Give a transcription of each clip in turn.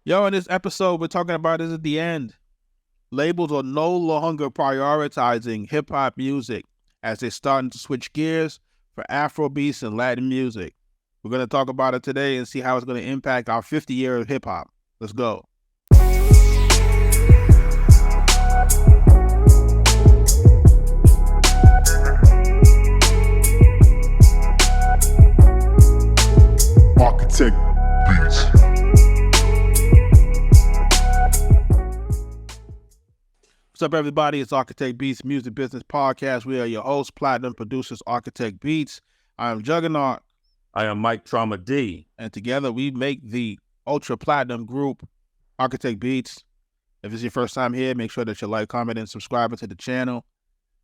Yo, in this episode, we're talking about this at the end. Labels are no longer prioritizing hip hop music as they're starting to switch gears for Afro Beats and Latin music. We're going to talk about it today and see how it's going to impact our 50 years of hip hop. Let's go. Arkatech Beats. What's up, everybody? It's Arkatech Beats Music Business Podcast. We are your hosts, platinum producers, Arkatech Beats. I am Juggernaut. I am Mike Trauma D. And together we make the ultra platinum group, Arkatech Beats. If it's your first time here, make sure that you like, comment, and subscribe to the channel.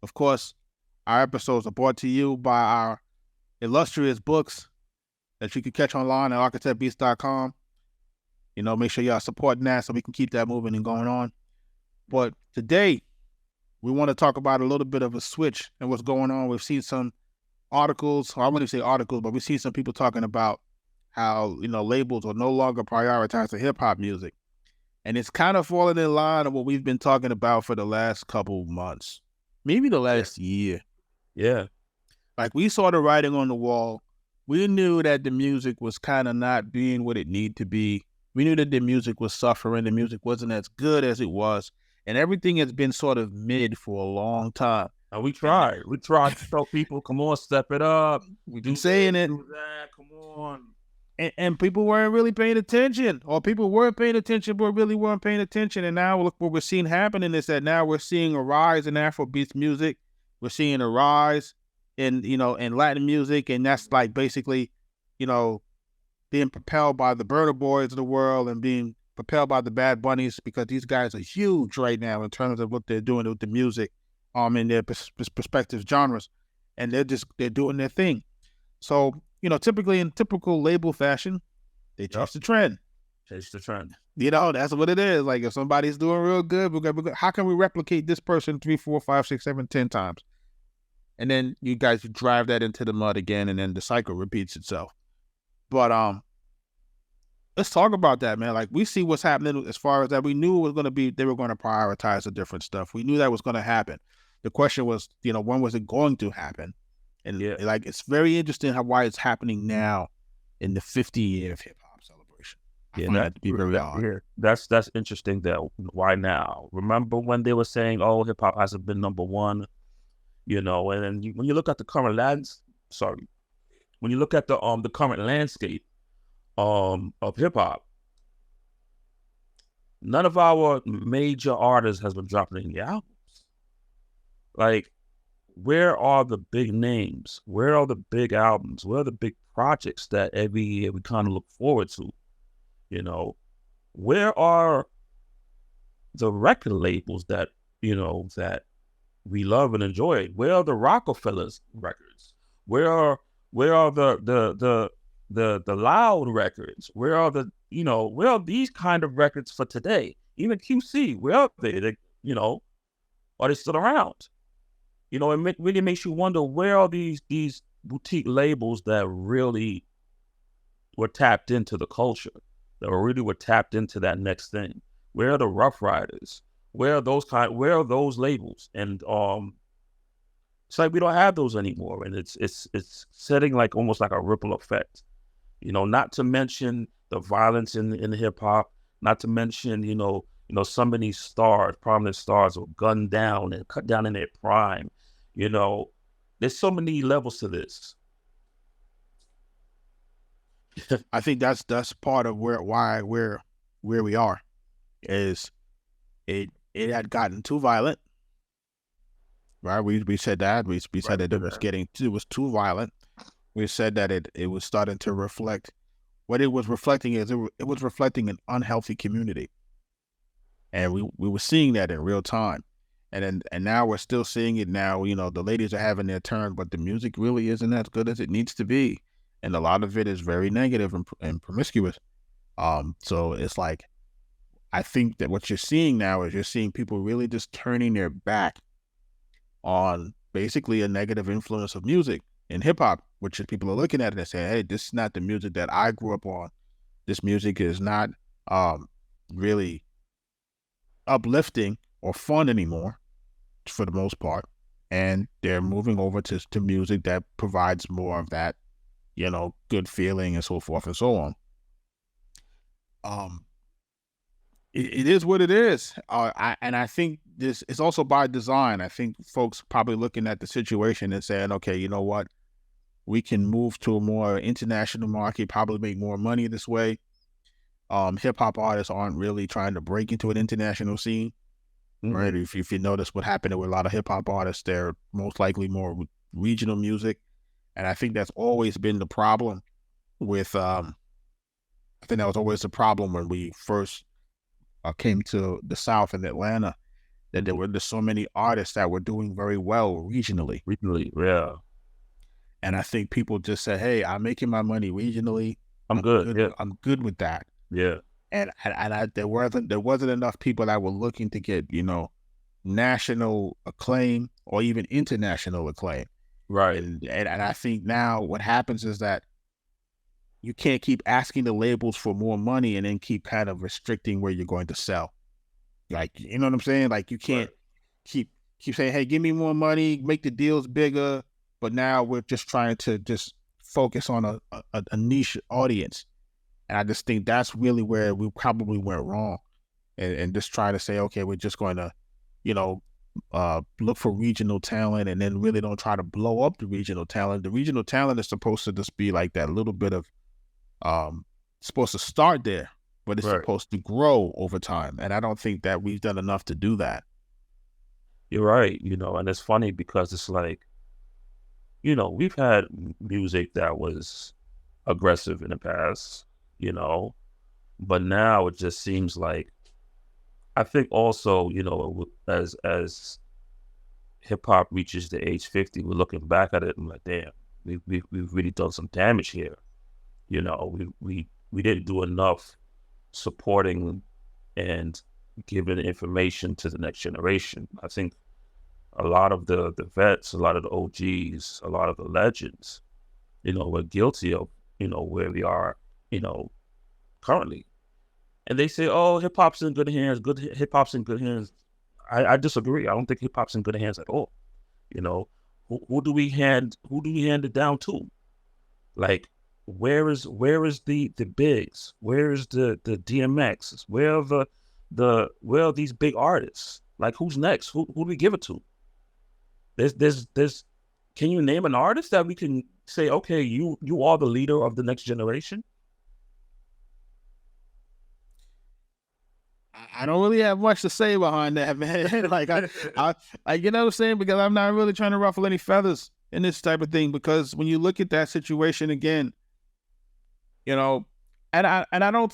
Of course, our episodes are brought to you by our illustrious books that you can catch online at arkatechbeats.com. You know, make sure y'all supporting that so we can keep that moving and going on. But today, we want to talk about a little bit of a switch and what's going on. We've seen some articles, or I wouldn't say articles, but we've seen some people talking about how, labels are no longer prioritizing hip-hop music. And it's kind of falling in line of what we've been talking about for the last couple months, maybe the last year. Yeah. Like, we saw the writing on the wall. We knew that the music was kind of not being what it needed to be. We knew that the music was suffering. The music wasn't as good as it was. And everything has been sort of mid for a long time. And we tried. We tried to tell people, come on, step it up. We've been saying it. Do that, come on. And people weren't really paying attention. Or people were paying attention, but really weren't paying attention. And now look what we're seeing happening is that now we're seeing a rise in Afro Beats music. We're seeing a rise in Latin music. And that's like basically, being propelled by the Burna Boys of the world and being propelled by the Bad Bunnies, because these guys are huge right now in terms of what they're doing with the music, in their respective genres, and they're doing their thing. So typically in typical label fashion, they chase the trend. Chase the trend. That's what it is. Like if somebody's doing real good, how can we replicate this person 3, 4, 5, 6, 7, 10 times? And then you guys drive that into the mud again, and then the cycle repeats itself. But let's talk about that, man. Like we see what's happening as far as that. We knew it was going to be, they were going to prioritize the different stuff. We knew that was going to happen. The question was, when was it going to happen? And like, it's very interesting why it's happening now in the 50 year of hip hop celebration. That to be very odd. That's interesting. That why now? Remember when they were saying, "Oh, hip hop hasn't been number one," and then when you look at the current when you look at the current landscape of hip hop, none of our major artists has been dropping any albums. Like, where are the big names? Where are the big albums? Where are the big projects that every year we kind of look forward to? Where are the record labels that that we love and enjoy? Where are the Rockefellers records? Where are the loud records? Where are these kind of records for today? Even QC, where are they? Are they still around? It really makes you wonder, where are these boutique labels that really were tapped into the culture, that really were tapped into that next thing? Where are the Rough Riders? Where are those labels? And it's like we don't have those anymore, and it's setting like almost like a ripple effect. Not to mention the violence in hip hop, not to mention some of these stars, prominent stars, were gunned down and cut down in their prime. There's so many levels to this. I think that's part of why we're where we are. Is it had gotten too violent, right? We said that said that it was too violent. We said that it was starting to reflect. What it was reflecting is it was reflecting an unhealthy community, and we were seeing that in real time. And now we're still seeing it now. The ladies are having their turn, but the music really isn't as good as it needs to be. And a lot of it is very negative and promiscuous. So it's like, I think that what you're seeing now is you're seeing people really just turning their back on basically a negative influence of music in hip hop, which is people are looking at it and saying, hey, this is not the music that I grew up on. This music is not really uplifting or fun anymore for the most part. And they're moving over to music that provides more of that, good feeling and so forth and so on. It is what it is. I think this is also by design. I think folks probably looking at the situation and saying, okay, you know what? We can move to a more international market, probably make more money this way. Hip hop artists aren't really trying to break into an international scene, right? If you notice what happened with a lot of hip hop artists, they're most likely more regional music. And I think that's always been the problem with, I think that was always the problem when we first came to the South in Atlanta, that there were just so many artists that were doing very well regionally. Regionally, yeah. And I think people just said, hey, I'm making my money regionally. I'm good. Yeah. I'm good with that. Yeah. And there wasn't enough people that were looking to get, national acclaim or even international acclaim. Right. And I think now what happens is that you can't keep asking the labels for more money and then keep kind of restricting where you're going to sell. Like, you know what I'm saying? Like, you can't keep saying, hey, give me more money, make the deals bigger. But now we're just trying to just focus on a niche audience. And I just think that's really where we probably went wrong. And just try to say, okay, we're just going to, look for regional talent and then really don't try to blow up the regional talent. The regional talent is supposed to just be like that little bit of, supposed to start there, but it's supposed to grow over time. And I don't think that we've done enough to do that. You're right. And it's funny because it's like, we've had music that was aggressive in the past, but now it just seems like, I think also, as hip hop reaches the age 50, we're looking back at it and like, damn, we've really done some damage here. We didn't do enough supporting and giving information to the next generation. I think a lot of the vets, a lot of the OGs, a lot of the legends, were guilty of, where we are, currently. And they say, oh, hip hop's in good hands. Hip hop's in good hands. I disagree. I don't think hip hop's in good hands at all. Who do we hand it down to? Like, where is the bigs? Where is the DMXs? Where are these big artists? Like, who's next? Who do we give it to? There's can you name an artist that we can say, okay, you are the leader of the next generation? I don't really have much to say behind that, man. Like, I you know what I'm saying? Because I'm not really trying to ruffle any feathers in this type of thing, because when you look at that situation again, and I don't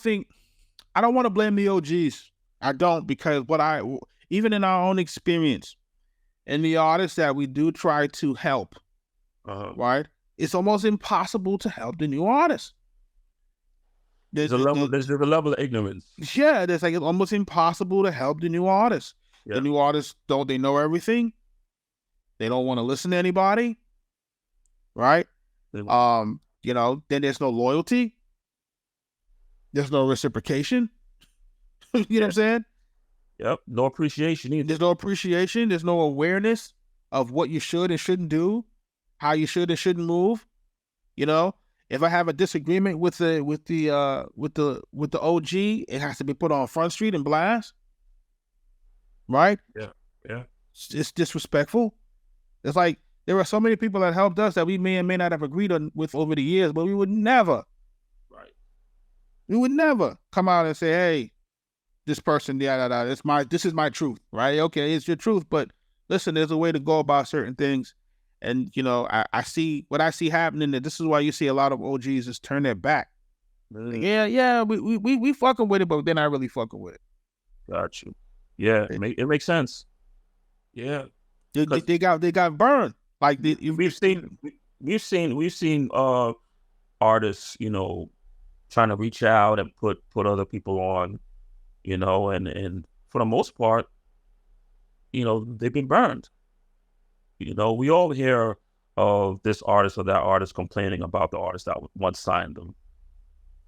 want to blame the OGs. I don't, because even in our own experience and the artists that we do try to help, right? It's almost impossible to help the new artists. There's a level of ignorance. Yeah, it's almost impossible to help the new artists. Yeah. The new artists they know everything. They don't want to listen to anybody, right? Then there's no loyalty. There's no reciprocation. You know what I'm saying? Yep. No appreciation either. There's no appreciation. There's no awareness of what you should and shouldn't do, how you should and shouldn't move. If I have a disagreement with the OG, it has to be put on Front Street and blast, right? Yeah. It's disrespectful. It's like there are so many people that helped us that we may or may not have agreed with over the years, but we would never, come out and say, "Hey, this person, this is my truth," right? Okay, it's your truth, but listen, there's a way to go about certain things. And, I see what I see happening. That this is why you see a lot of OGs just turn their back. Like, yeah, we fucking with it, but they're not really fucking with it. Got you. Yeah, it makes sense. Yeah, they got burned. Like we've seen artists, trying to reach out and put other people on, and for the most part, they've been burned. We all hear of this artist or that artist complaining about the artist that once signed them.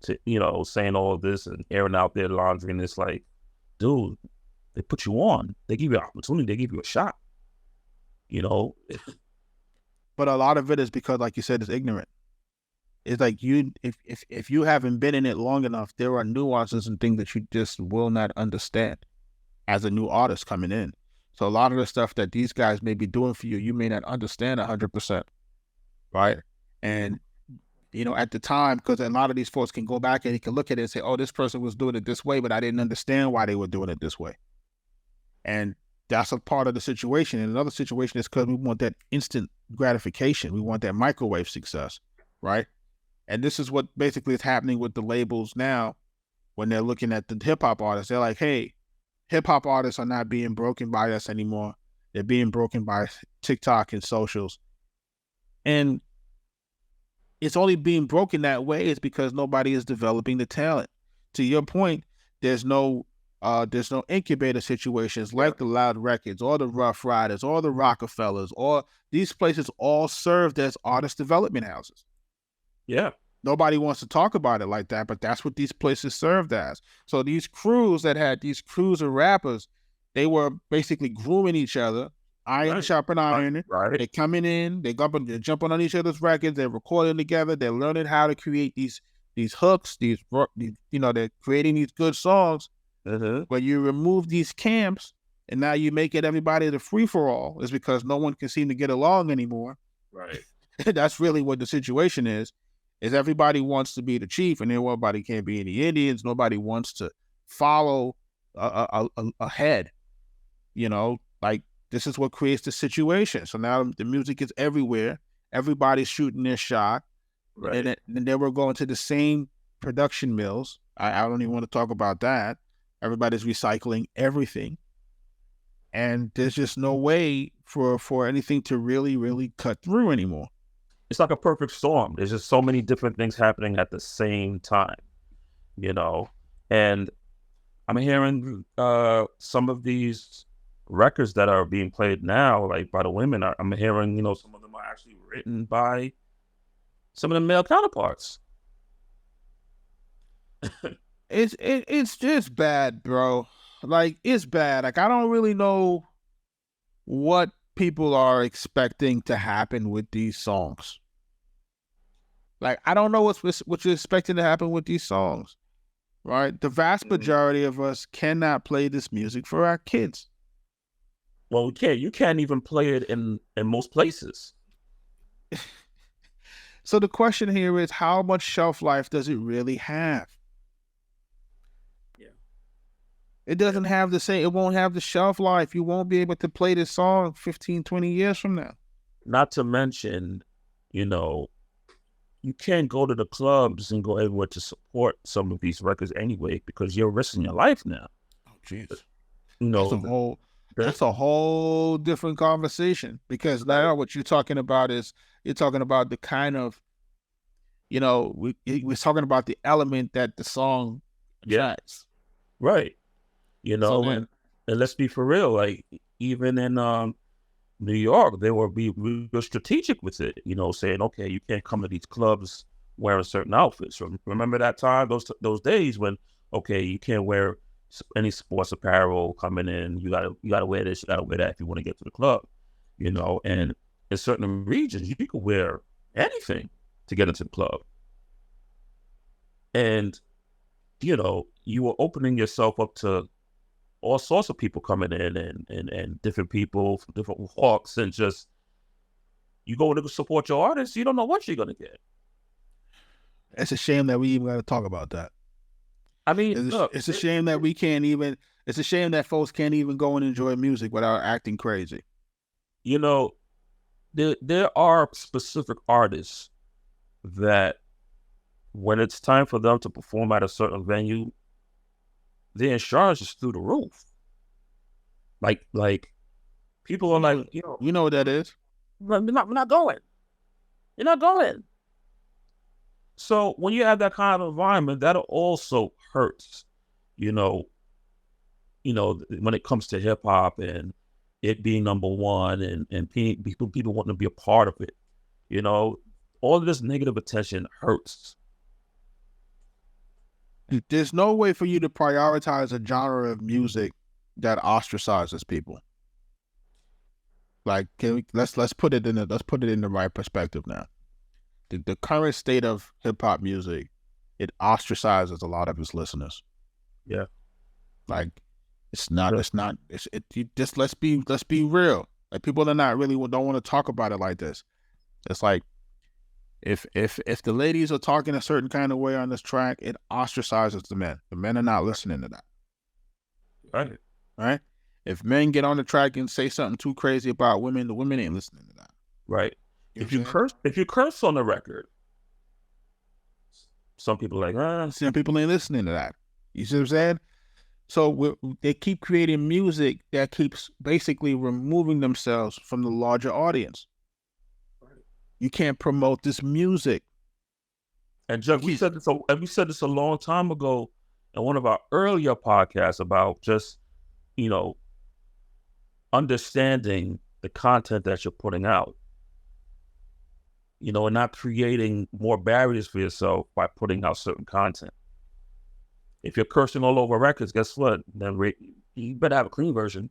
saying all of this and airing out their laundry, and it's like, dude, they put you on, they give you an opportunity, they give you a shot, you know. But a lot of it is because, like you said, it's ignorant. It's like if you haven't been in it long enough, there are nuances and things that you just will not understand as a new artist coming in. So a lot of the stuff that these guys may be doing for you, you may not understand 100%, right? And at the time, because a lot of these folks can go back and he can look at it and say, oh, this person was doing it this way, but I didn't understand why they were doing it this way. And that's a part of the situation. And another situation is because we want that instant gratification. We want that microwave success, right? And this is what basically is happening with the labels now when they're looking at the hip-hop artists. They're like, hey, hip-hop artists are not being broken by us anymore. They're being broken by TikTok and socials. And it's only being broken that way is because nobody is developing the talent. To your point, there's no incubator situations like the Loud Records or the Rough Riders or the Rockefellers, or these places all served as artist development houses. Yeah. Nobody wants to talk about it like that, but that's what these places served as. So these crews that had these crews of rappers, they were basically grooming each other, iron sharpen iron. Right. They're coming in, they're jumping on each other's records, they're recording together, they're learning how to create these hooks, they're creating these good songs. But you remove these camps, and now you make it everybody the free-for-all, is because no one can seem to get along anymore. Right. That's really what the situation is everybody wants to be the chief, and then nobody can't be any Indians. Nobody wants to follow a head. Like, this is what creates the situation. So now the music is everywhere. Everybody's shooting their shot. Right. And then we're going to the same production mills. I don't even want to talk about that. Everybody's recycling everything. And there's just no way for anything to really, really cut through anymore. It's like a perfect storm. There's just so many different things happening at the same time, and I'm hearing some of these records that are being played now, like by the women, I'm hearing, some of them are actually written by some of the male counterparts. It's just bad, bro. Like, it's bad. Like, I don't really know what people are expecting to happen with these songs. Like, I don't know what you're expecting to happen with these songs, right? The vast majority of us cannot play this music for our kids. Well, we can't. You can't even play it in most places. So the question here is, how much shelf life does it really have? It doesn't have the same, it won't have the shelf life. You won't be able to play this song 15, 20 years from now. Not to mention, you can't go to the clubs and go everywhere to support some of these records anyway, because you're risking your life now. Oh, jeez. That's a whole different conversation, because now what you're talking about is, you're talking about the kind of, we're talking about the element that the song attracts. Right. And let's be for real, like, even in New York, they were real strategic with it, saying, okay, you can't come to these clubs wearing certain outfits. Remember that time, those days when, okay, you can't wear any sports apparel coming in, you gotta wear this, you gotta wear that if you want to get to the club, and in certain regions, you could wear anything to get into the club. And, you were opening yourself up to all sorts of people coming in and different people from different walks, and just, you go to support your artists, you don't know what you're going to get. It's a shame that we even got to talk about that. I mean, it's a shame that it's a shame that folks can't even go and enjoy music without acting crazy. There are specific artists that when it's time for them to perform at a certain venue, the insurance is through the roof. Like people are like, you know what that is? We're not going. You're not going. So when you have that kind of environment, that also hurts, when it comes to hip hop and it being number one, and people wanting to be a part of it. All of this negative attention hurts. There's no way for you to prioritize a genre of music that ostracizes people. Like, let's put it in the right perspective now. The current state of hip hop music, it ostracizes a lot of its listeners. Yeah. Like, just let's be real. Like, people are not really don't want to talk about it like this. It's like, if the ladies are talking a certain kind of way on this track, it ostracizes the men. The men are not listening to that. Right. Right? If men get on the track and say something too crazy about women, the women ain't listening to that. Right. You if you curse on the record, some people are like, some people ain't listening to that. You see what I'm saying? So they keep creating music that keeps basically removing themselves from the larger audience. You can't promote this music. And Chuck, we said this a long time ago in one of our earlier podcasts about just, understanding the content that you're putting out, and not creating more barriers for yourself by putting out certain content. If you're cursing all over records, guess what? Then you better have a clean version.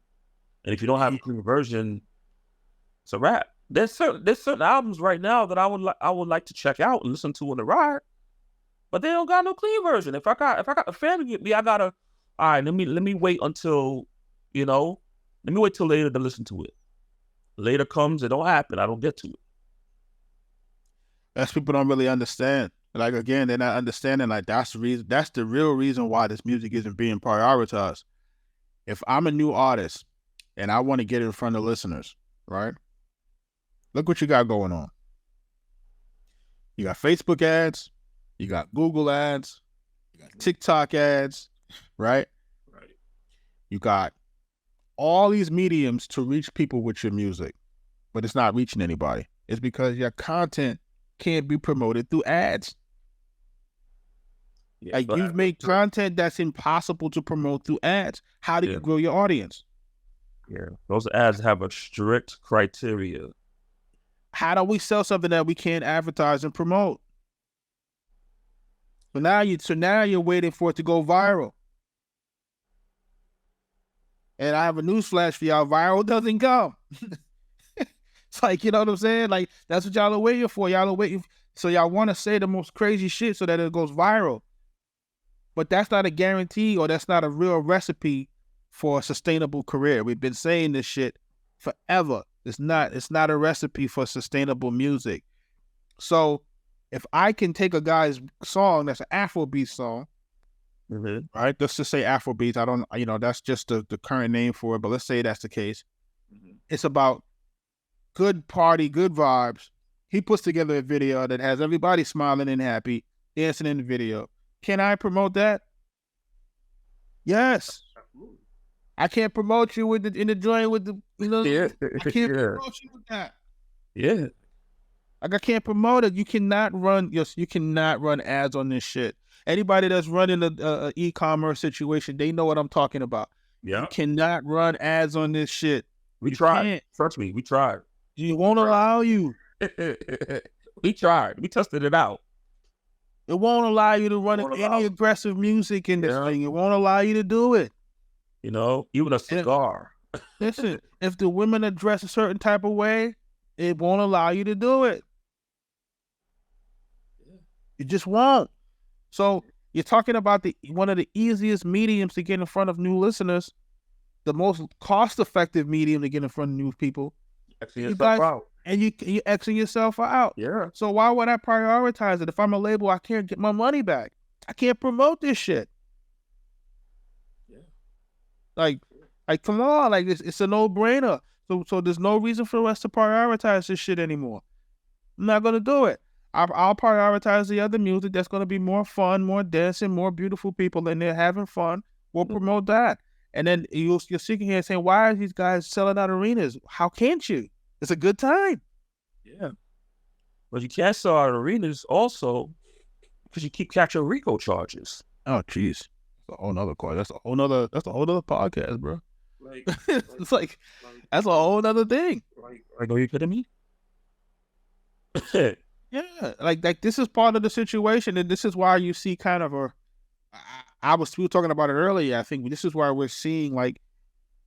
And if you don't have a clean version, it's a wrap. There's certain albums right now that I would like to check out and listen to on the ride, but they don't got no clean version. If I got a family with me, I gotta, all right, let me wait until, let me wait till later to listen to it. Later comes, it don't happen. I don't get to it. That's people don't really understand. Like, again, they're not understanding. Like, that's the real reason why this music isn't being prioritized. If I'm a new artist and I want to get in front of listeners, right? Look what you got going on. You got Facebook ads, you got Google ads, you got TikTok ads, right? Right. You got all these mediums to reach people with your music, but it's not reaching anybody. It's because your content can't be promoted through ads. Yeah, like, you've made content that's impossible to promote through ads. How do you grow your audience? Yeah, those ads have a strict criteria. How do we sell something that we can't advertise and promote? So now you're waiting for it to go viral. And I have a newsflash for y'all: viral doesn't come. It's like, you know what I'm saying? Like, that's what y'all are waiting for. Y'all are waiting. So y'all want to say the most crazy shit so that it goes viral. But that's not a guarantee, or that's not a real recipe for a sustainable career. We've been saying this shit forever. It's not a recipe for sustainable music. So if I can take a guy's song that's an Afro Beats song, right? Let's just say Afro Beats. I don't, that's just the current name for it, but let's say that's the case. It's about good party, good vibes. He puts together a video that has everybody smiling and happy, dancing in the video. Can I promote that? Yes. I can't promote you in the joint with the, I can't promote you with that. Yeah. Like, I can't promote it. You cannot run ads on this shit. Anybody that's running a e-commerce situation, they know what I'm talking about. Yeah. You cannot run ads on this shit. We tried. Trust me, we tried. You won't allow you. We tried. We tested it out. It won't allow you to run any aggressive music in this thing. It won't allow you to do it. Even a cigar. Listen, if the women are dressed a certain type of way, it won't allow you to do it. It just won't. So you're talking about one of the easiest mediums to get in front of new listeners, the most cost-effective medium to get in front of new people. And you're Xing yourself out. Yeah. So why would I prioritize it? If I'm a label, I can't get my money back. I can't promote this shit. Yeah. Like, come on, like, it's a no-brainer. So there's no reason for us to prioritize this shit anymore. I'm not gonna do it. I'll prioritize the other music that's gonna be more fun, more dancing, more beautiful people in there having fun. We'll promote that. And then you're sitting here saying, why are these guys selling out arenas? How can't you? It's a good time. Yeah. But you can't sell out arenas also because you keep catching RICO charges. Oh, jeez. That's a whole nother call. That's a whole nother podcast, bro. It's like that's a whole nother thing. Like, are you kidding me? Yeah. Like this is part of the situation, and this is why you see kind of we were talking about it earlier. I think this is why we're seeing like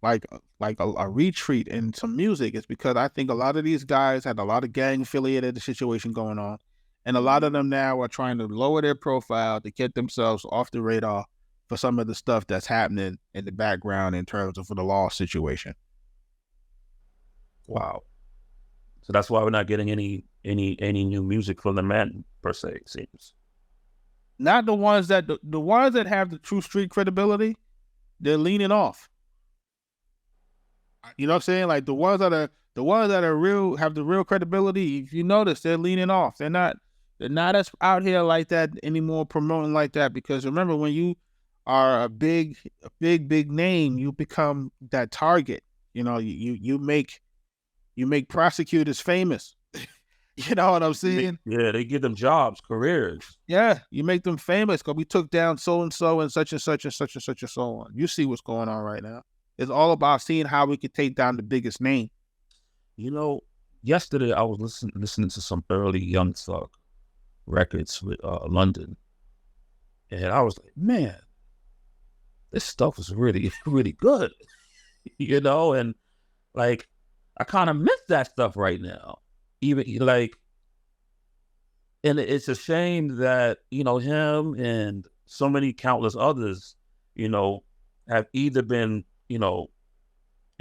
a retreat in some music. It's because I think a lot of these guys had a lot of gang affiliated situation going on, and a lot of them now are trying to lower their profile to get themselves off the radar for some of the stuff that's happening in the background in terms of the law situation. Wow. So that's why we're not getting any new music from the men per se, it seems. Not the ones that the ones that have the true street credibility, they're leaning off. You know what I'm saying? Like the ones that are real, have the real credibility. If you notice, they're leaning off. They're not as out here like that anymore, promoting like that. Because remember, when you are a big name, you become that target. You know, you make prosecutors famous. You know what I'm saying? Yeah, they give them jobs, careers. Yeah, you make them famous because we took down so and so and such and such and such and such and so on. You see what's going on right now. It's all about seeing how we could take down the biggest name. You know, yesterday I was listening to some early Young Thug records with London, and I was like, man, this stuff is really really good. You know, and like I kind of miss that stuff right now. Even like, and it's a shame that, you know, him and so many countless others, you know, have either been, you know,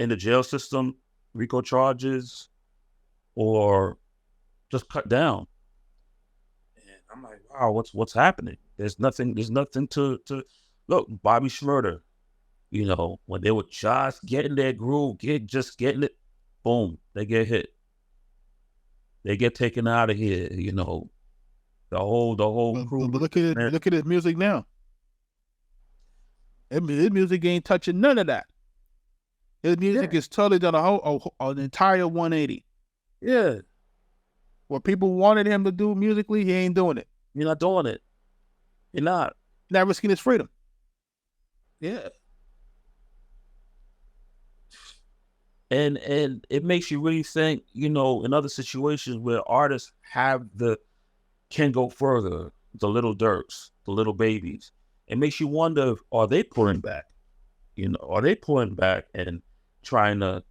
in the jail system, RICO charges, or just cut down. And I'm like, wow, what's happening? There's nothing to look. Bobby Schmurder, you know, when they were just getting their groove, just getting it, boom, they get hit. They get taken out of here, you know. The whole crew. But look at his music now. His music ain't touching none of that. His music is totally done an entire 180. Yeah. What people wanted him to do musically, he ain't doing it. You're not doing it. You're not. Not risking his freedom. Yeah. And it makes you really think, you know, in other situations where artists can go further, the Little Durks, the Little Babies, it makes you wonder, are they pulling back? You know, are they pulling back and trying to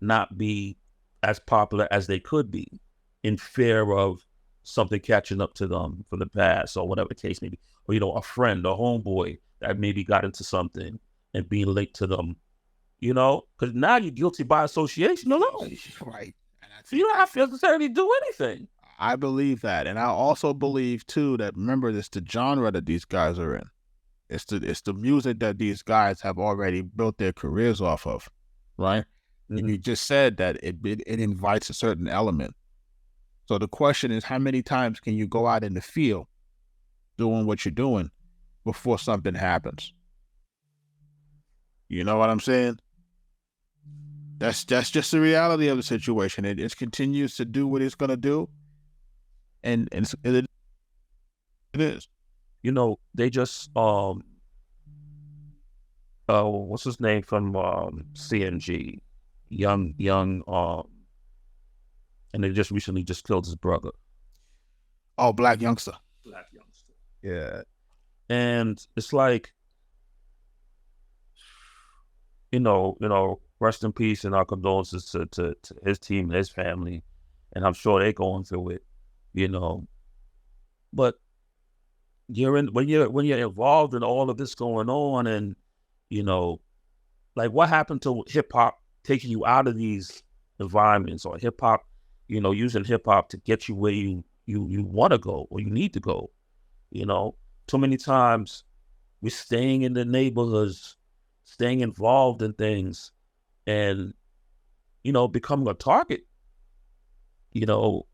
not be as popular as they could be in fear of something catching up to them from the past or whatever the case may be? Or, you know, a friend, a homeboy that maybe got into something and being linked to them. You know, because now you're guilty by association alone. Right. So you don't have to necessarily do anything. I believe that. And I also believe, too, that, remember, it's the genre that these guys are in. It's the music that these guys have already built their careers off of, right? Mm-hmm. And you just said that it invites a certain element. So the question is, how many times can you go out in the field doing what you're doing before something happens? You know what I'm saying? That's just the reality of the situation. It continues to do what it's gonna do, and it is. You know, they just what's his name from CMG, young and they just recently just killed his brother. Oh, Black Youngster. Yeah, and it's like, you know, rest in peace and our condolences to his team and his family. And I'm sure they're going through it, you know. But when you're involved in all of this going on, and, you know, like what happened to hip hop taking you out of these environments, or hip hop, you know, using hip hop to get you where you want to go or you need to go, you know. Too many times we're staying in the neighborhoods, staying involved in things, and, you know, becoming a target. You know,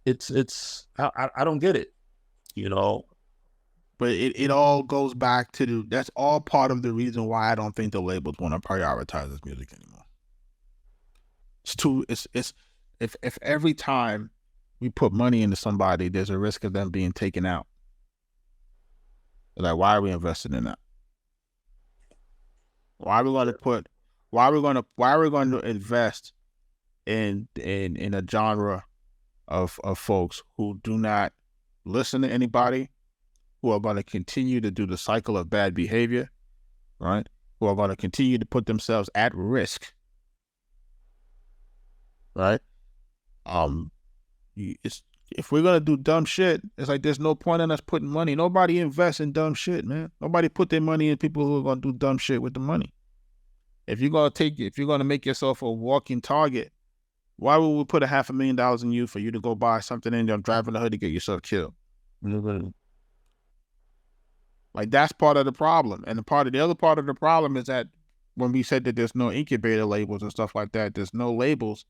it's I don't get it, you know. But it all goes back to that's all part of the reason why I don't think the labels want to prioritize this music anymore. It's if every time we put money into somebody, there's a risk of them being taken out. Like, why are we investing in that? Why are we going to invest in a genre of folks who do not listen to anybody, who are going to continue to do the cycle of bad behavior, right? Who are going to continue to put themselves at risk, right? If we're going to do dumb shit, it's like there's no point in us putting money. Nobody invests in dumb shit, man. Nobody put their money in people who are going to do dumb shit with the money. If you're going to make yourself a walking target, why would we put $500,000 in you for you to go buy something and you're driving the hood to get yourself killed? Mm-hmm. Like, that's part of the problem. And the other part of the problem is that when we said that there's no incubator labels and stuff like that, there's no labels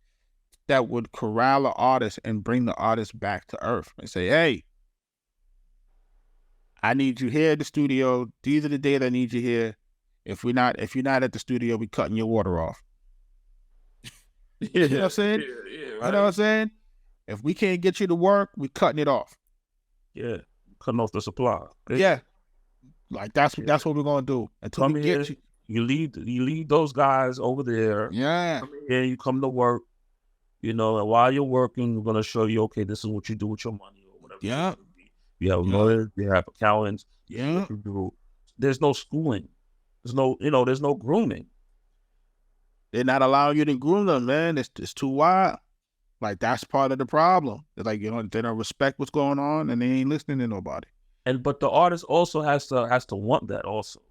that would corral the artist and bring the artist back to earth and say, hey, I need you here at the studio. These are the days I need you here. If you're not at the studio, we're cutting your water off. You know what I'm saying? Yeah, right. You know what I'm saying? If we can't get you to work, we're cutting it off. Yeah, cutting off the supply. Yeah. Like, that's what we're gonna do until we get you. You leave those guys over there. Yeah. And you come to work, and while you're working, we're gonna show you, okay, this is what you do with your money or whatever. Yeah. You have lawyers, you have accountants. Yeah. There's no schooling. There's no grooming. They're not allowing you to groom them, man. It's too wild. Like, that's part of the problem. They're like, they don't respect what's going on and they ain't listening to nobody. But the artist also has to want that also.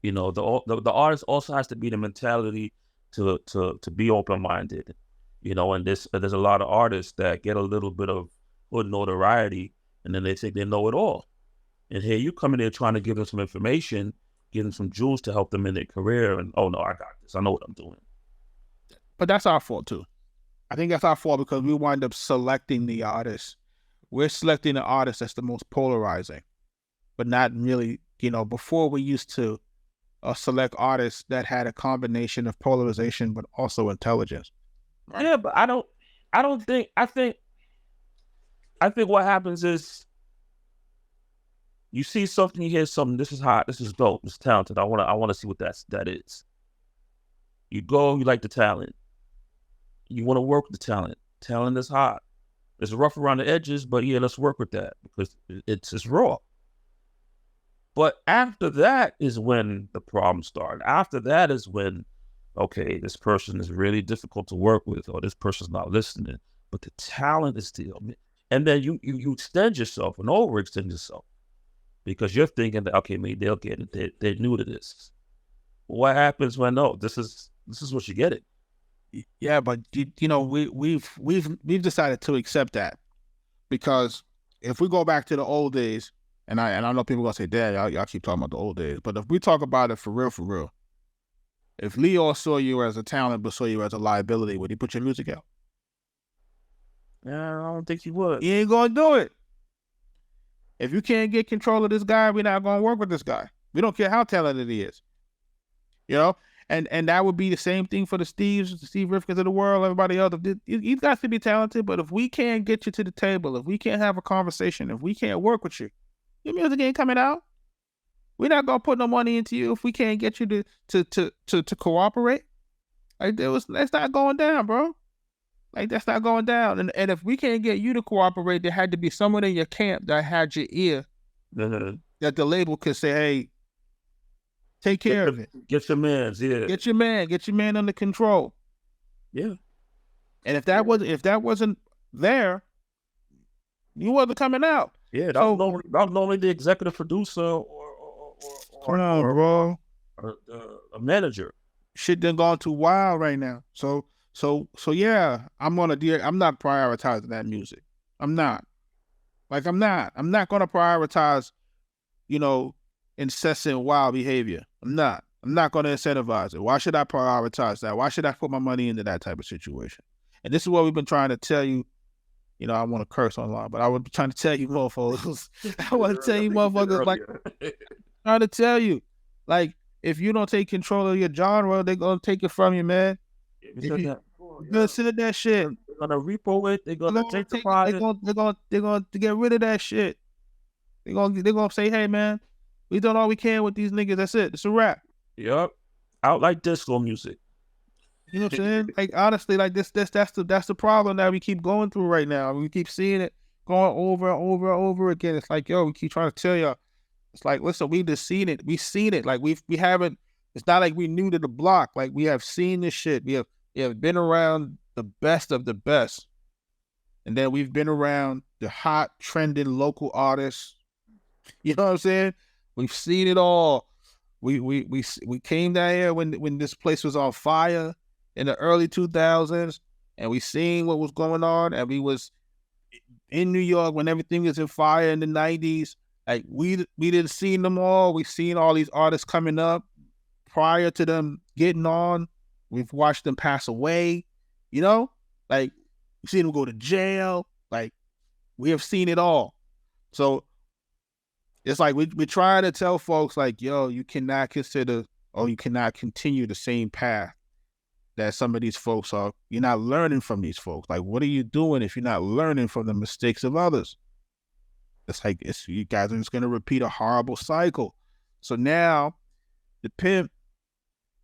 The artist also has to be the mentality to be open-minded. And there's a lot of artists that get a little bit of good notoriety and then they think they know it all. And here you come in there trying to give them some information, give them some jewels to help them in their career, and oh no, I got this. I know what I'm doing. But that's our fault too. I think that's our fault because we wind up selecting the artist. We're selecting the artist that's the most polarizing, but not really. Before we used to select artists that had a combination of polarization but also intelligence. Right? Yeah, but I think what happens is you see something, you hear something. This is hot. This is dope. This is talented. I want to see what that is. You go. You like the talent. You want to work with the talent. Talent is hot. It's rough around the edges, but yeah, let's work with that because it's raw. But after that is when the problems start. After that is when, okay, this person is really difficult to work with, or this person's not listening. But the talent is still, and then you extend yourself and overextend yourself. Because you're thinking that, okay, maybe they'll get it. They're new to this. What happens when no? This is what you get it. Yeah, but we've decided to accept that because if we go back to the old days, and I know people are gonna say, "Dad, y'all keep talking about the old days," but if we talk about it for real, if Leo saw you as a talent but saw you as a liability, would he put your music out? Yeah, I don't think he would. He ain't gonna do it. If you can't get control of this guy, we're not going to work with this guy. We don't care how talented he is. And that would be the same thing for the Steve Rifkins of the world, everybody else. He's got to be talented, but if we can't get you to the table, if we can't have a conversation, if we can't work with you, your music ain't coming out. We're not going to put no money into you if we can't get you to cooperate. Like, that's not going down, bro. Like, that's not going down. And if we can't get you to cooperate, there had to be someone in your camp that had your ear, that the label could say, hey, take care of it. Get your man, yeah. Get your man under control. Yeah. And if that wasn't there, you wasn't coming out. Yeah, that was normally the executive producer or a manager. Shit done gone too wild right now. So yeah, I'm not prioritizing that music. I'm not going to prioritize, incessant wild behavior. I'm not going to incentivize it. Why should I prioritize that? Why should I put my money into that type of situation? And this is what we've been trying to tell you. I want to curse online, but I was trying to tell you motherfuckers. Trying to tell you, like, if you don't take control of your genre, they're going to take it from you, man. You're gonna sit in that shit. They're gonna repo it. They're gonna take the product. They're gonna get rid of that shit. They're gonna say, hey man, we done all we can with these niggas. That's it. It's a wrap. Yep. Out like disco music. You know what I'm saying? Like, honestly, like that's the problem that we keep going through right now. We keep seeing it. going over and over and over again. It's like, yo, we keep trying to tell y'all. It's like, listen, we just seen it. We seen it. Like we haven't. It's not like we new to the block. Like we have seen this shit. We have been around the best of the best, and then we've been around the hot trending local artists. You know what I'm saying? We've seen it all. We came down here when this place was on fire in the early 2000s, and we seen what was going on, and we was in New York when everything was in fire in the 90s. Like we didn't see them all. We've seen all these artists coming up prior to them getting on. We've watched them pass away. You know, like we've seen them go to jail. Like we have seen it all. So it's like we're trying to tell folks like, yo, you cannot consider or you cannot continue the same path that some of these folks are. You're not learning from these folks. Like, what are you doing if you're not learning from the mistakes of others? It's like you guys are just going to repeat a horrible cycle. So now the pimp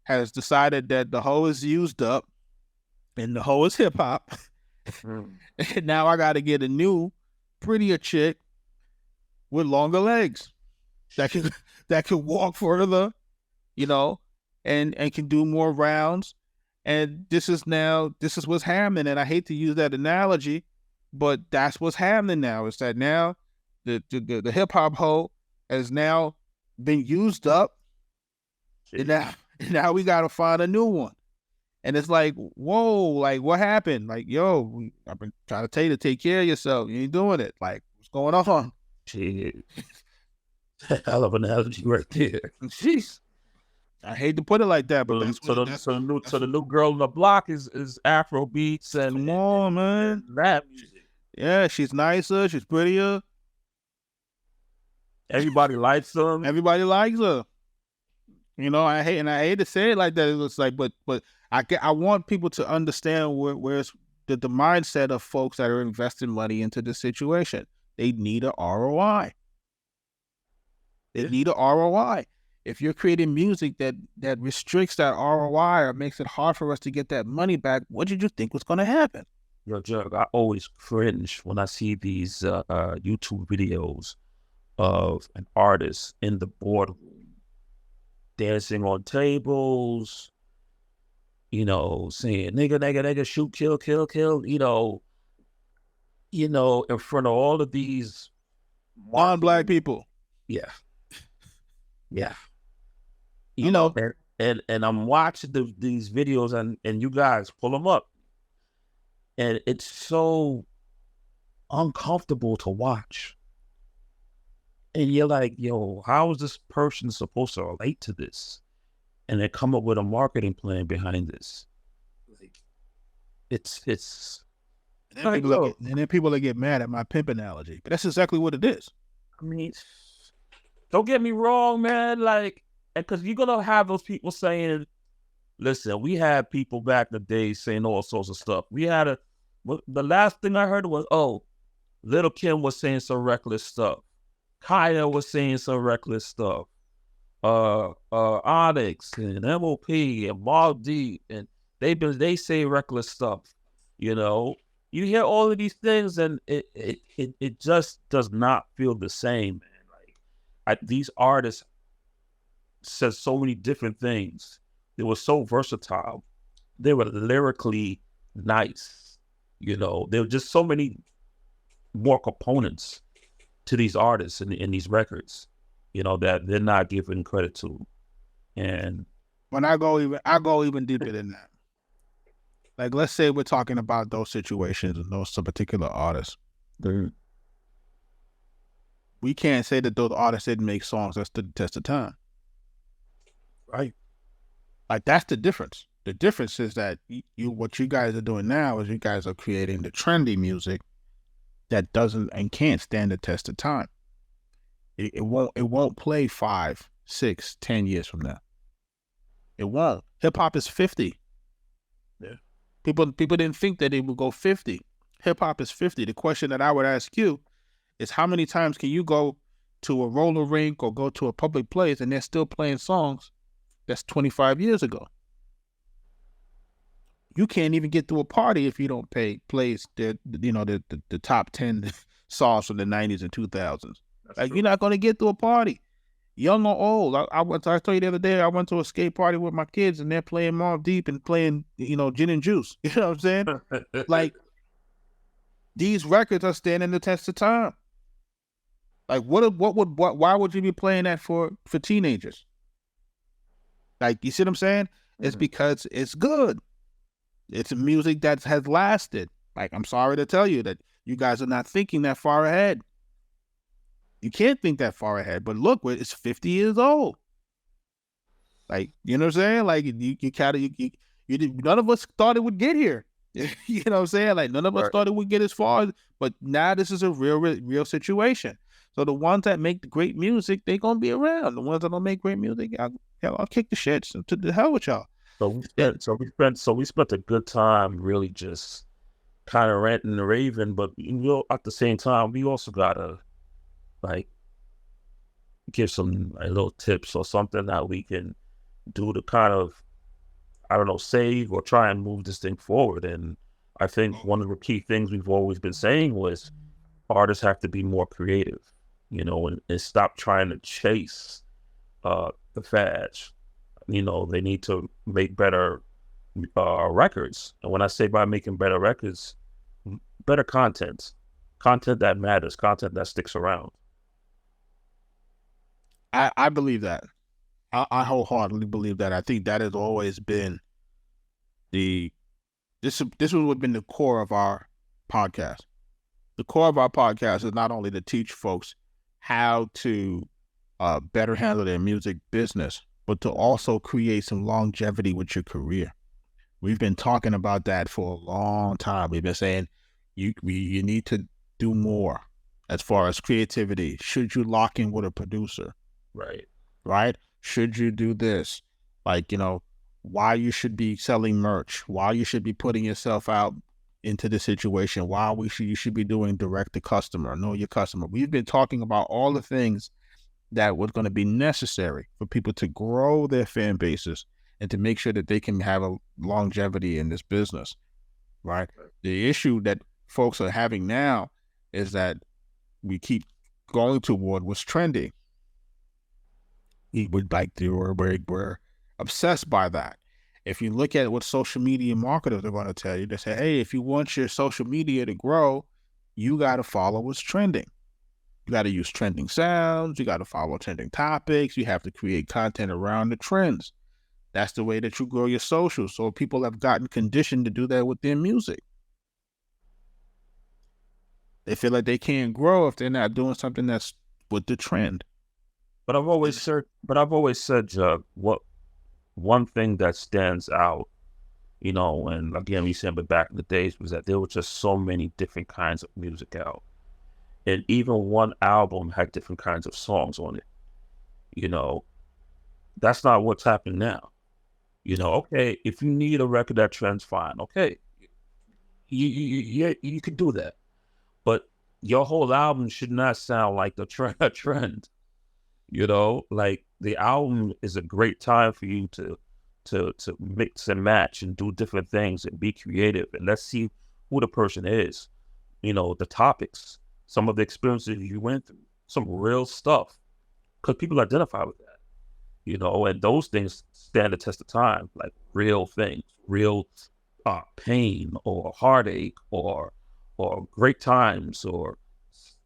has decided that the hoe is used up and the hoe is hip hop. And now I got to get a new, prettier chick with longer legs that can walk further, you know, and can do more rounds. And this is what's happening. And I hate to use that analogy, but that's what's happening now. Is that now the hip hop hoe has now been used up, and now we gotta find a new one. And it's like, whoa, like what happened? Like, yo, I've been trying to tell you to take care of yourself. You ain't doing it. Like, what's going on? Shit. Hell of an analogy right there. Jeez. I hate to put it like that, but the new girl on the block is Afro Beats and come on, man. Rap music. Yeah, she's nicer, she's prettier. Everybody likes them. Everybody likes her. You know, I hate to say it like that. It looks like, but I want people to understand where's the mindset of folks that are investing money into this situation. They need a ROI. They need a ROI. If you're creating music that restricts that ROI or makes it hard for us to get that money back, what did you think was going to happen? Yo, Jug, I always cringe when I see these YouTube videos of an artist in the boardroom dancing on tables, you know, saying nigga, nigga, nigga, shoot, kill, kill, kill, you know, in front of all of these non-black people. Yeah. Yeah. You know, and I'm watching these videos and you guys pull them up. And it's so uncomfortable to watch. And you're like, yo, how is this person supposed to relate to this? And they come up with a marketing plan behind this. Like, it's. And then people get mad at my pimp analogy, but that's exactly what it is. I mean, don't get me wrong, man. Like, because you're gonna have those people saying, "Listen, we had people back in the day saying all sorts of stuff. We had the last thing I heard was, oh, Little Kim was saying some reckless stuff. Kaya was saying some reckless stuff. Onyx and MOP and Mobb Deep, and they say reckless stuff. You know, you hear all of these things, and it just does not feel the same, man. Like these artists said so many different things. They were so versatile. They were lyrically nice. You know, there were just so many more components to these artists in these records, you know, that they're not giving credit to. And when I go even deeper than that. Like, let's say we're talking about those situations and those particular artists. We can't say that those artists didn't make songs that stood the test of time. Right? Like, that's the difference. The difference is that what you guys are doing now is you guys are creating the trendy music that doesn't and can't stand the test of time. It won't play 5, 6, 10 years from now. It won't. Hip hop is 50. Yeah. People didn't think that it would go 50. Hip hop is 50. The question that I would ask you is, how many times can you go to a roller rink or go to a public place and they're still playing songs that's 25 years ago? You can't even get to a party if you don't play the top 10 songs from the 90s and 2000s. Like, you're not going to get to a party, young or old. I told you the other day, I went to a skate party with my kids, and they're playing Mobb Deep and playing, Gin and Juice. You know what I'm saying? Like, these records are standing the test of time. Like, why would you be playing that for teenagers? Like, you see what I'm saying? It's because it's good. It's music that has lasted. Like, I'm sorry to tell you that you guys are not thinking that far ahead. You can't think that far ahead. But look, it's 50 years old. Like, you know what I'm saying? Like, none of us thought it would get here. You know what I'm saying? Like, none of us thought it would get as far. But now this is a real situation. So the ones that make the great music, they're gonna be around. The ones that don't make great music, I'll kick the shit to the hell with y'all. So we spent a good time really just kind of ranting and raving, but at the same time, we also gotta like give some little tips or something that we can do to kind of, I don't know, save or try and move this thing forward. And I think one of the key things we've always been saying was artists have to be more creative, and stop trying to chase the fads. They need to make better records. And when I say by making better records, better content that matters, content that sticks around. I believe that. I wholeheartedly believe that. I think that has always been this has been the core of our podcast. The core of our podcast is not only to teach folks how to better handle their music business, but to also create some longevity with your career. We've been talking about that for a long time. We've been saying you need to do more as far as creativity. Should you lock in with a producer? Right? Should you do this? Like, why you should be selling merch, why you should be putting yourself out into the situation, why you should be doing direct to customer, know your customer. We've been talking about all the things that was going to be necessary for people to grow their fan bases and to make sure that they can have a longevity in this business, right? The issue that folks are having now is that we keep going toward what's trendy. We're obsessed by that. If you look at what social media marketers are going to tell you, they say, hey, if you want your social media to grow, you got to follow what's trending. You got to use trending sounds. You got to follow trending topics. You have to create content around the trends. That's the way that you grow your social. So people have gotten conditioned to do that with their music. They feel like they can't grow if they're not doing something that's with the trend. But I've always said, what one thing that stands out, and again, we said, but back in the days, was that there were just so many different kinds of music out. And even one album had different kinds of songs on it. That's not what's happening now. Okay, if you need a record that trends, fine. Okay, you could do that. But your whole album should not sound like the trend. Like the album is a great time for you to mix and match and do different things and be creative. And let's see who the person is, the topics, some of the experiences you went through, some real stuff, because people identify with that, and those things stand the test of time, like real things, real pain or heartache or great times or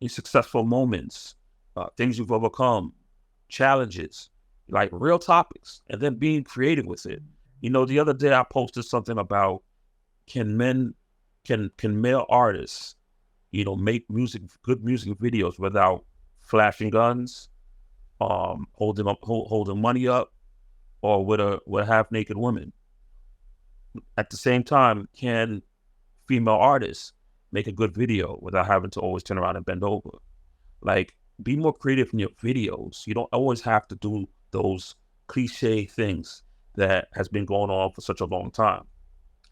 successful moments, things you've overcome, challenges, like real topics, and then being creative with it. The other day I posted something about can male artists, make good music videos without flashing guns, holding money up, or with half-naked women. At the same time, can female artists make a good video without having to always turn around and bend over? Like, be more creative in your videos. You don't always have to do those cliche things that has been going on for such a long time.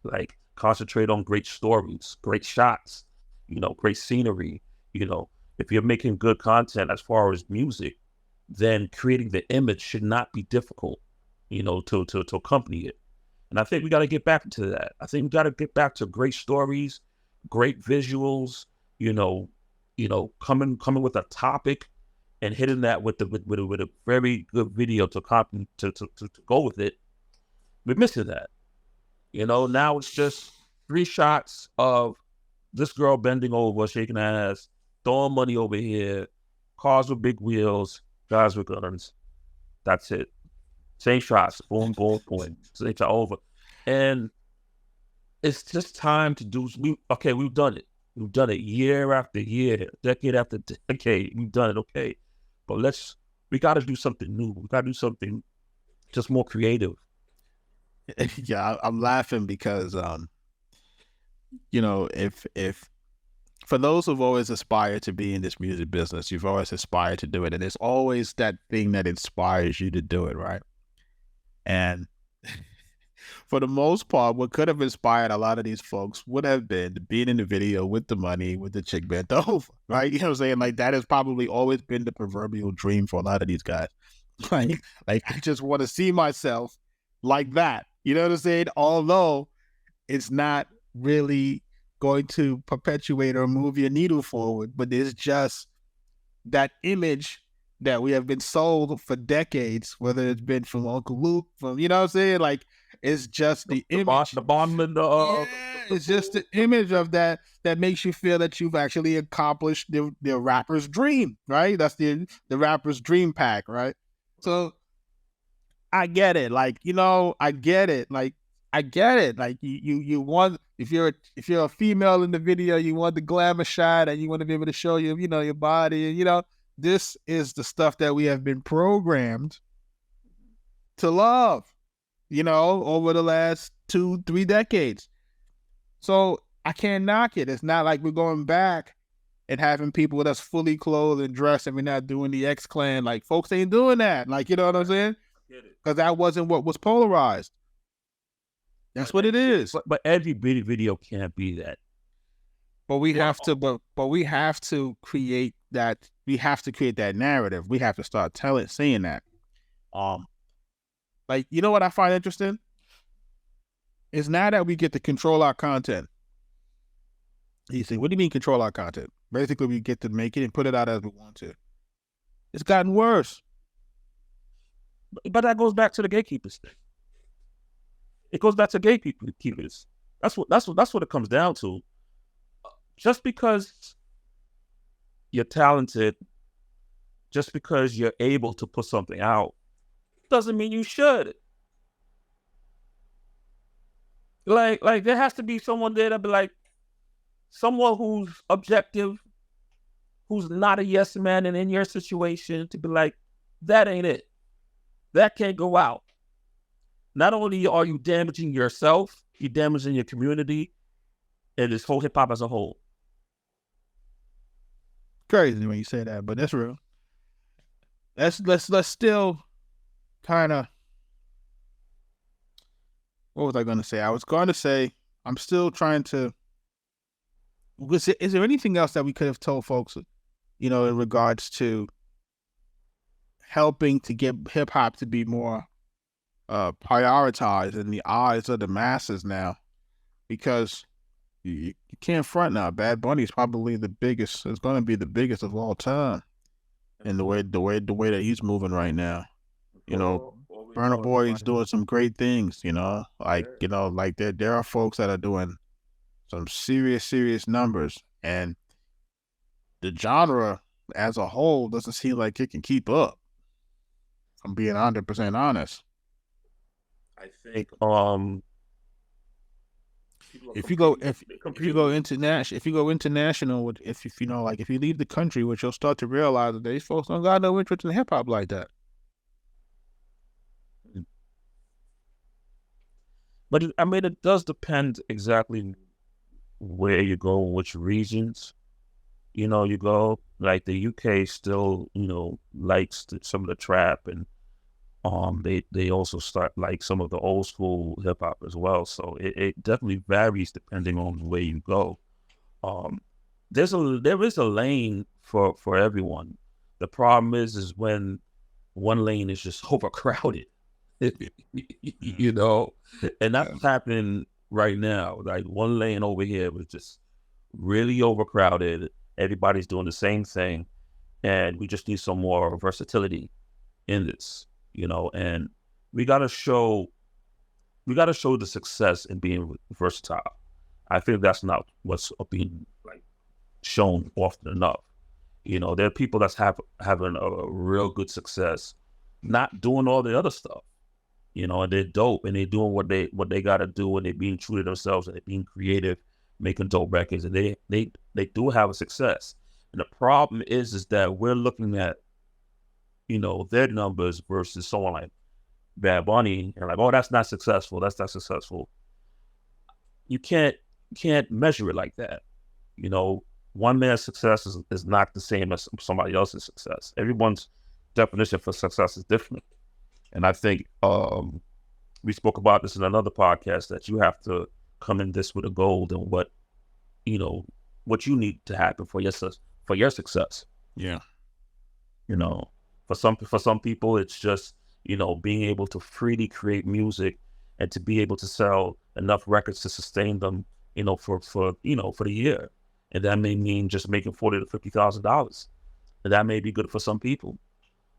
Like, concentrate on great stories, great shots, great scenery. If you're making good content as far as music, then creating the image should not be difficult, to accompany it. And I think we got to get back to that. I think we got to get back to great stories, great visuals, coming with a topic and hitting that with a very good video to go with it. We're missing that. Now it's just 3 shots of this girl bending over, shaking her ass, throwing money over here, cars with big wheels, guys with guns. That's it. Same shots, boom, boom, boom. It's over. And it's just time to do, we've done it. We've done it year after year, decade after decade. We've done it, okay. But we got to do something new. We got to do something just more creative. Yeah, I'm laughing because, if for those who've always aspired to be in this music business, you've always aspired to do it. And it's always that thing that inspires you to do it, right? And for the most part, what could have inspired a lot of these folks would have been being in the video with the money, with the chick bent over, right? You know what I'm saying? Like, that has probably always been the proverbial dream for a lot of these guys. Like I just want to see myself like that. You know what I'm saying? Although it's not really going to perpetuate or move your needle forward, but it's just that image that we have been sold for decades, whether it's been from Uncle Luke, from, you know what I'm saying? Like, it's just the image. The bottom and the it's just the image of that makes you feel that you've actually accomplished the rapper's dream, right? That's the rapper's dream pack, right? So I get it. Like, I get it. Like, I get it. Like, you want, if you're a female in the video, you want the glamour shot and you want to be able to show your body, and this is the stuff that we have been programmed to love, over the last 2-3 decades. So I can't knock it. It's not like we're going back and having people that's fully clothed and dressed and we're not doing the X-Clan. Like, folks ain't doing that. Like, you know what I'm saying? Because that wasn't what was polarized. That's what it is. But every video can't be that. But we have to. But we have to create that. We have to create that narrative. We have to start saying that. Like, you know what I find interesting is now that we get to control our content. You say, what do you mean control our content? Basically, we get to make it and put it out as we want to. It's gotten worse. But that goes back to the gatekeepers thing. It goes back to gatekeepers. That's what it comes down to. Just because you're talented, just because you're able to put something out, doesn't mean you should. Like there has to be someone there that be like, someone who's objective, who's not a yes man, and in your situation to be like, that ain't it. That can't go out. Not only are you damaging yourself, you're damaging your community and this whole hip hop as a whole. Crazy when you say that, but that's real. Let's still kind of. What was I going to say? I was going to say I'm still trying to. Is there anything else that we could have told folks, in regards to helping to get hip hop to be more prioritized in the eyes of the masses now? Because you can't front now. Bad Bunny is probably the biggest. It's going to be the biggest of all time, in the way that he's moving right now. Burna Boy is doing some great things. Like there are folks that are doing some serious numbers, and the genre as a whole doesn't seem like it can keep up. I'm being 100% honest. I think if you go international, if you leave the country, which you'll start to realize that these folks don't got no interest in hip hop like that. But it does depend exactly where you go, which regions, you go. Like the UK still, likes some of the trap, and they also start like some of the old school hip hop as well. So it definitely varies depending on where you go. There is a lane for everyone. The problem is when one lane is just overcrowded, and that's happening right now. Like one lane over here was just really overcrowded, Everybody's doing the same thing, and we just need some more versatility in this, and we got to show the success in being versatile. I think that's not what's being like shown often enough. There are people that's having a real good success, not doing all the other stuff. And they're dope, and they're doing what they got to do, and they're being true to themselves, and they're being creative, making dope records, and they do have a success. And the problem is that we're looking at their numbers versus someone like Bad Bunny, and like, oh, that's not successful. That's not successful. You can't measure it like that. One man's success is not the same as somebody else's success. Everyone's definition for success is different. And I think we spoke about this in another podcast, that you have to come in this with a goal and what you need to happen for your success. Yeah. For some people, it's just being able to freely create music and to be able to sell enough records to sustain them, for the year. And that may mean just making $40,000 to $50,000. And that may be good for some people.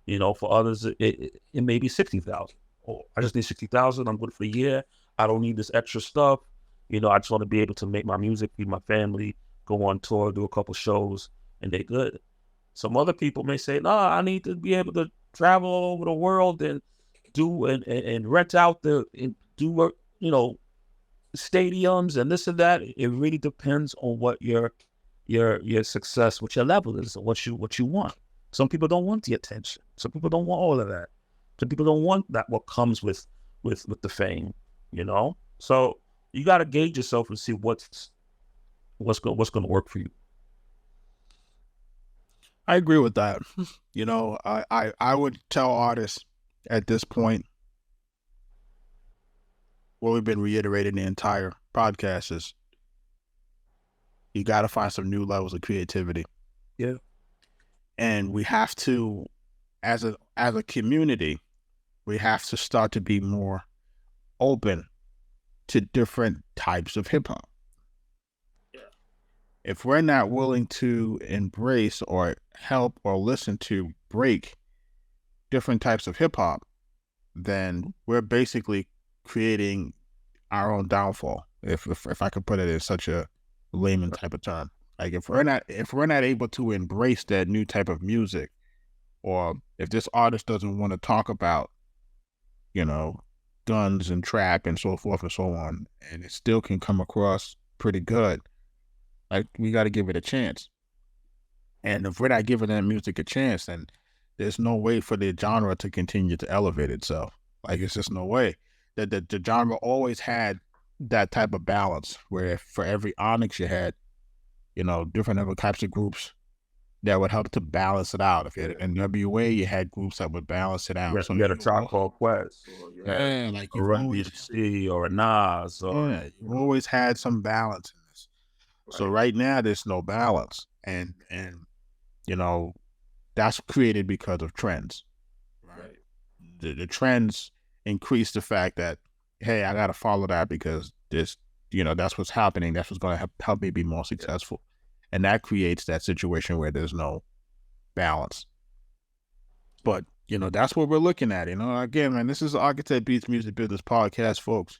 For others, it may be 60,000. Oh, I just need 60,000. I'm good for the year. I don't need this extra stuff. I just want to be able to make my music, feed my family, go on tour, do a couple shows, and they're good. Some other people may say, no, I need to be able to travel all over the world and do and rent out and do stadiums and this and that. It really depends on what your success, what your level is, and what you want. Some people don't want the attention. Some people don't want all of that. Some people don't want that what comes with the fame. So you got to gauge yourself and see what's going to work for you. I agree with that. I would tell artists at this point, what we've been reiterating the entire podcast is, you got to find some new levels of creativity. Yeah. And we have to, as a community, we have to start to be more open to different types of hip hop. If we're not willing to embrace or help or listen to break different types of hip hop, then we're basically creating our own downfall. If I could put it in such a layman type of term, like if we're not able to embrace that new type of music, or if this artist doesn't want to talk about, guns and trap and so forth and so on, and it still can come across pretty good, like, we got to give it a chance. And if we're not giving that music a chance, then there's no way for the genre to continue to elevate itself. Like, it's just no way. The genre always had that type of balance, where for every Onyx you had, different other types of groups that would help to balance it out. If you had NWA, you had groups that would balance it out. Yeah, so you had a Tribe Called Quest, like a Run DMC, or a Nas, you always had some balance in this. Right. So right now there's no balance, and that's created because of trends. Right. The trends increase the fact that, hey, I got to follow that because this, that's what's happening. That's what's going to help me be more successful. And that creates that situation where there's no balance. But, that's what we're looking at. Again, man, this is the Arkatech Beats Music Business Podcast, folks.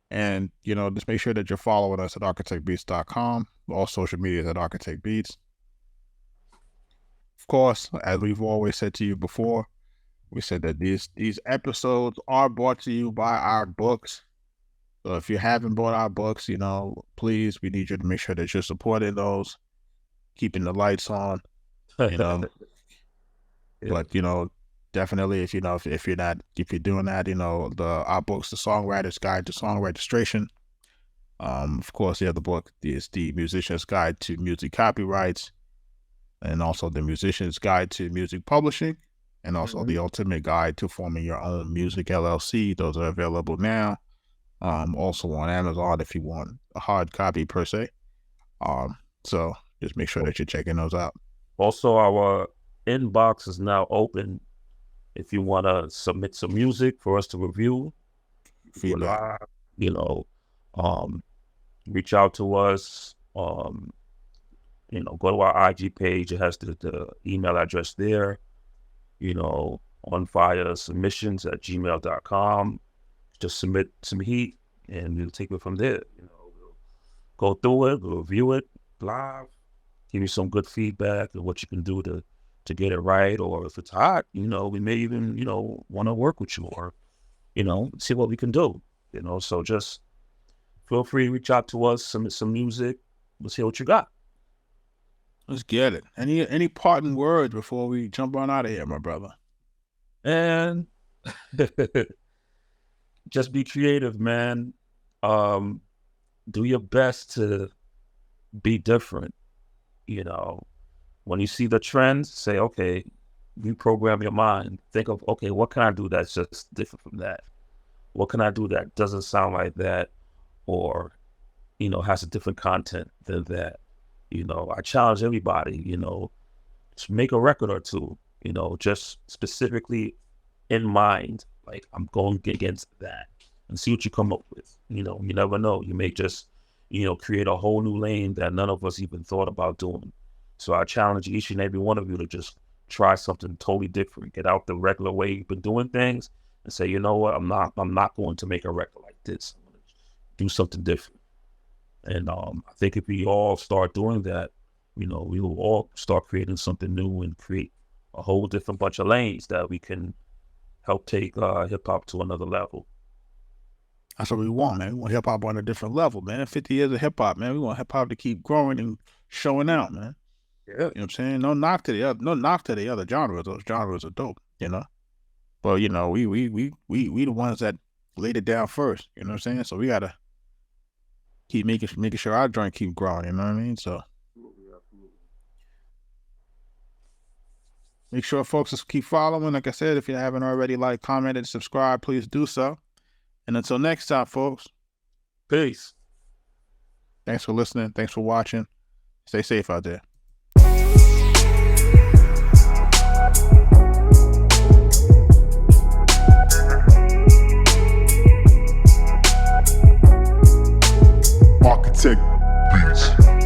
And, just make sure that you're following us at arkatechbeats.com. All social media is at Arkatech Beats. Of course, as we've always said to you before, we said that these episodes are brought to you by our books. So if you haven't bought our books, please, we need you to make sure that you're supporting those, keeping the lights on. But definitely, if you're doing that, our books, The Songwriter's Guide to Song Registration. Of course, the other book is The Musician's Guide to Music Copyrights, and also The Musician's Guide to Music Publishing, and also The Ultimate Guide to Forming Your Own Music LLC. Those are available now. Also on Amazon if you want a hard copy per se. So just make sure that you're checking those out. Also, our inbox is now open if you want to submit some music for us to review. Feedback. Reach out to us. go to our IG page. It has the email address there, on fire submissions at gmail.com. Just submit some heat and we'll take it from there. We'll go through it, we'll review it live, give you some good feedback of what you can do to get it right. Or if it's hot, we may even, want to work with you or, see what we can do. So just feel free to reach out to us, submit some music. Let's hear what you got. Let's get it. Any parting words before we jump on out of here, my brother? And just be creative, man. Do your best to be different. When you see the trends, say, okay, reprogram your mind. Think of, okay, what can I do that's just different from that? What can I do that doesn't sound like that or, has a different content than that? I challenge everybody, to make a record or two, just specifically in mind, like I'm going against that and see what you come up with. You never know. You may just, create a whole new lane that none of us even thought about doing. So I challenge each and every one of you to just try something totally different. Get out the regular way you've been doing things and say, you know what, I'm not going to make a record like this. I'm going to do something different. And I think if we all start doing that, we will all start creating something new and create a whole different bunch of lanes that we can help take hip hop to another level. That's what we want, man. We want hip hop on a different level, man. 50 years of hip hop, man. We want hip hop to keep growing and showing out, man. Yeah. You know what I'm saying? No knock to the other genres. Those genres are dope, But we the ones that laid it down first. You know what I'm saying? So we gotta keep making sure our joint keep growing. You know what I mean? So make sure folks just keep following. Like I said, if you haven't already commented, subscribed, please do so. And until next time, folks. Peace. Thanks for listening. Thanks for watching. Stay safe out there. Arkatech Beatz.